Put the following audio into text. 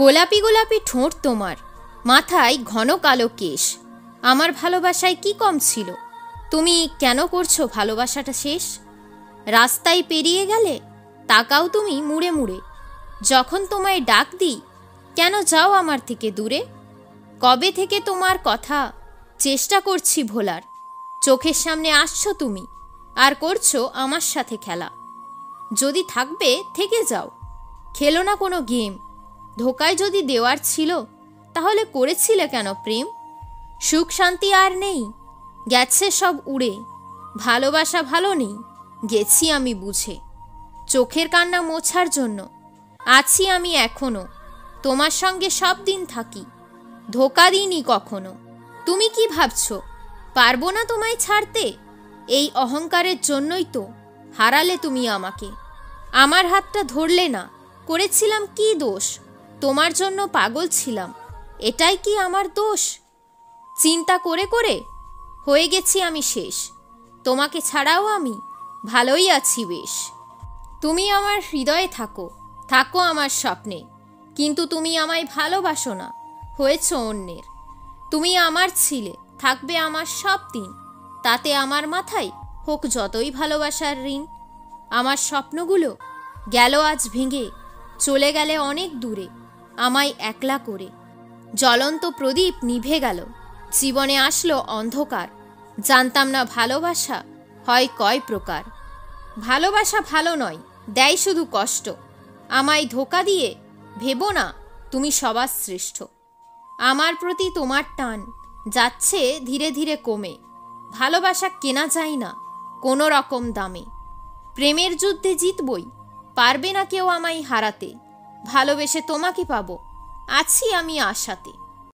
গোলাপি গোলাপি ঠোঁট তোমার, মাথায় ঘন কালো কেশ। আমার ভালোবাসায় কি কম ছিল? তুমি কেন করছো ভালোবাসাটা শেষ? রাস্তায় পেরিয়ে গেলে তাকাও তুমি মুড়ে মুড়ে। যখন তোমায় ডাক দিই, কেন যাও আমার থেকে দূরে? কবে থেকে তোমার কথা চেষ্টা করছি ভোলার, চোখের সামনে আসছো তুমি আর করছো আমার সাথে খেলা। যদি থাকবে থেকে যাও, খেলো না কোনো গেম। ধোকায় যদি দেওয়ার ছিল, তাহলে করেছিলে কেন প্রেম? সুখ শান্তি আর নেই, গেছে সব উড়ে। ভালোবাসা ভালো নেই, গেছি আমি বুঝে। চোখের কান্না মোছার জন্য আছি আমি এখনো, তোমার সঙ্গে সব দিন থাকি, ধোকা দিইনি কখনো। তুমি কি ভাবছো পারবো না তোমায় ছাড়তে? এই অহংকারের জন্যই তো হারালে তুমি আমাকে। আমার হাতটা ধরলে না, করেছিলাম কি দোষ? তোমার জন্য পাগল ছিলাম, এটাই কি আমার দোষ? চিন্তা করে করে হয়ে গেছি আমি শেষ, তোমাকে ছাড়াও আমি ভালোই আছি বেশ। তুমি আমার হৃদয়ে থাকো, থাকো আমার স্বপ্নে, কিন্তু তুমি আমায় ভালোবাসো না, হয়েছ অন্যের। তুমি আমার ছিলে, থাকবে আমার সব দিন, তাতে আমার মাথায় হোক যতই ভালোবাসার ঋণ। আমার স্বপ্নগুলো গেল আজ ভেঙে, চলে গেলে অনেক দূরে আমায় একলা করে। জ্বলন্ত প্রদীপ নিভে গেল, জীবনে আসলো অন্ধকার। জানতাম না ভালোবাসা হয় কয় প্রকার। ভালোবাসা ভালো নয়, দেয় শুধু কষ্ট। আমায় ধোকা দিয়ে ভেবো না তুমি সবার শ্রেষ্ঠ। আমার প্রতি তোমার টান যাচ্ছে ধীরে ধীরে কমে। ভালোবাসা কেনা যায় না কোনো রকম দামে। প্রেমের যুদ্ধে জিতবই, পারবে না কেউ আমায় হারাতে। ভালোবেসে তোমাকে পাবো, আছি আমি আশাতে।